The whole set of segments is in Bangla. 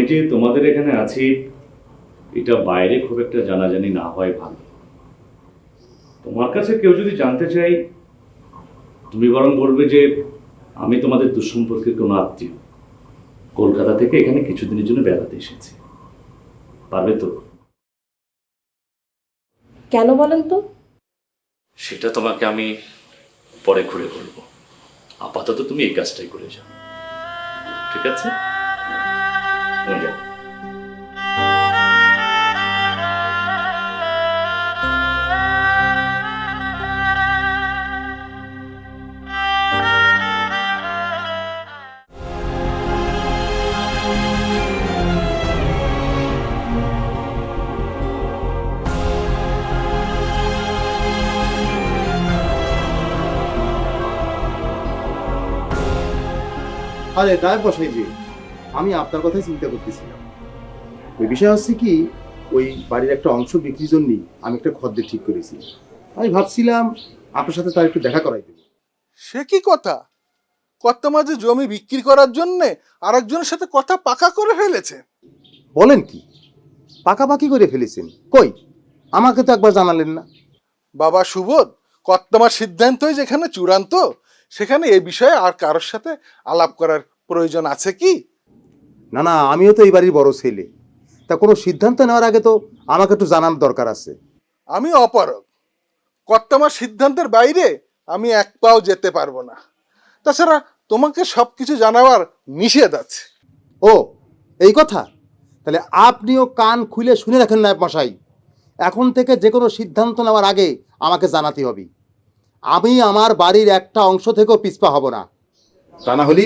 এই যে তোমাদের এখানে আছি, এটা বাইরে খুব একটা জানাজানি না হয় ভালো। তোমার কাছে কেউ যদি জানতে চাই, তুমি বরং বলবে যে আমি তোমাদের দুঃসম্পর্কের কোনো আত্মীয়, কলকাতা থেকে এখানে কিছুদিনের জন্য বেড়াতে এসেছি। পারবে তো? কেন বলেন তো? সেটা তোমাকে আমি পরে ঘুরে বলবো। আপাতত তুমি এই কাজটাই করে যাও, ঠিক আছে? তুমি যাও। আরে গায়ে বসাই যে, আমি আপনার কথাই চিন্তা করতেছিলাম। ওই বিষয় হচ্ছে কি, ওই বাড়ির একটা অংশ বিক্রির জন্যই আমি একটা খদ্দের ঠিক করেছি। আমি ভাবছিলাম আপনার সাথে তার একটু দেখা করাই দেবো। সে কি কথা? কর্তা মাঝে জমি বিক্রি করার জন্যে আরেকজনের সাথে কথা পাকা করে ফেলেছে? বলেন কি, পাকাপাকি করে ফেলেছেন? কই, আমাকে তো একবার জানালেন না। বাবা সুবোধ, কর্তামার সিদ্ধান্তই যেখানে চূড়ান্ত, সেখানে এ বিষয়ে আর কারোর সাথে আলাপ করার প্রয়োজন আছে কি? না না, আমিও তো এই বাড়ির বড় ছেলে, তা কোনো সিদ্ধান্ত নেওয়ার আগে তো আমাকে একটু জানার দরকার আছে। আমি অপারগ, কর্তামার সিদ্ধান্তের বাইরে আমি এক পাও যেতে পারবো না। তাছাড়া তোমাকে সবকিছু জানাবার নিষেধ আছে। ও, এই কথা? তাহলে আপনিও কান খুলে শুনে রাখেন নায়েব মশাই, এখন থেকে যে কোনো সিদ্ধান্ত নেওয়ার আগে আমাকে জানাতে হবে। আমি আমার বাড়ির একটা অংশ থেকেও পিছপা হব না, তা না হলে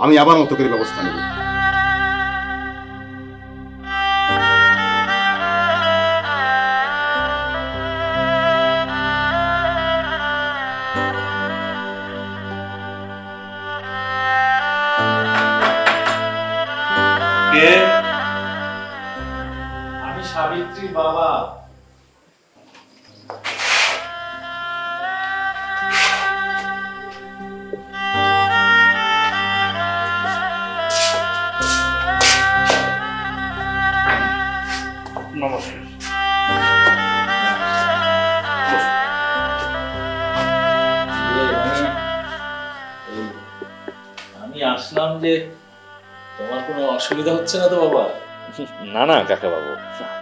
আমি আবার মতো করে ব্যবস্থা নেব। আমি সাবিত্রীর বাবা। নমস্কার। আমি আসলাম যে তোমার কোনো অসুবিধা হচ্ছে না তো বাবা? না না কাকা বাবু,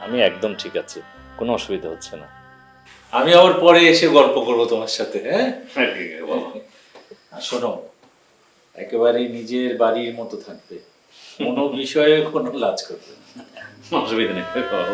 আমি একদম ঠিক আছি, কোনো অসুবিধা হচ্ছে না। আমি আবার পরে এসে গল্প করবো তোমার সাথে। হ্যাঁ, আর শোনো, একেবারে নিজের বাড়ির মতো থাকবে, কোনো বিষয়ে কোনো লাজ করবে না। অসুবিধা নেই বাবু।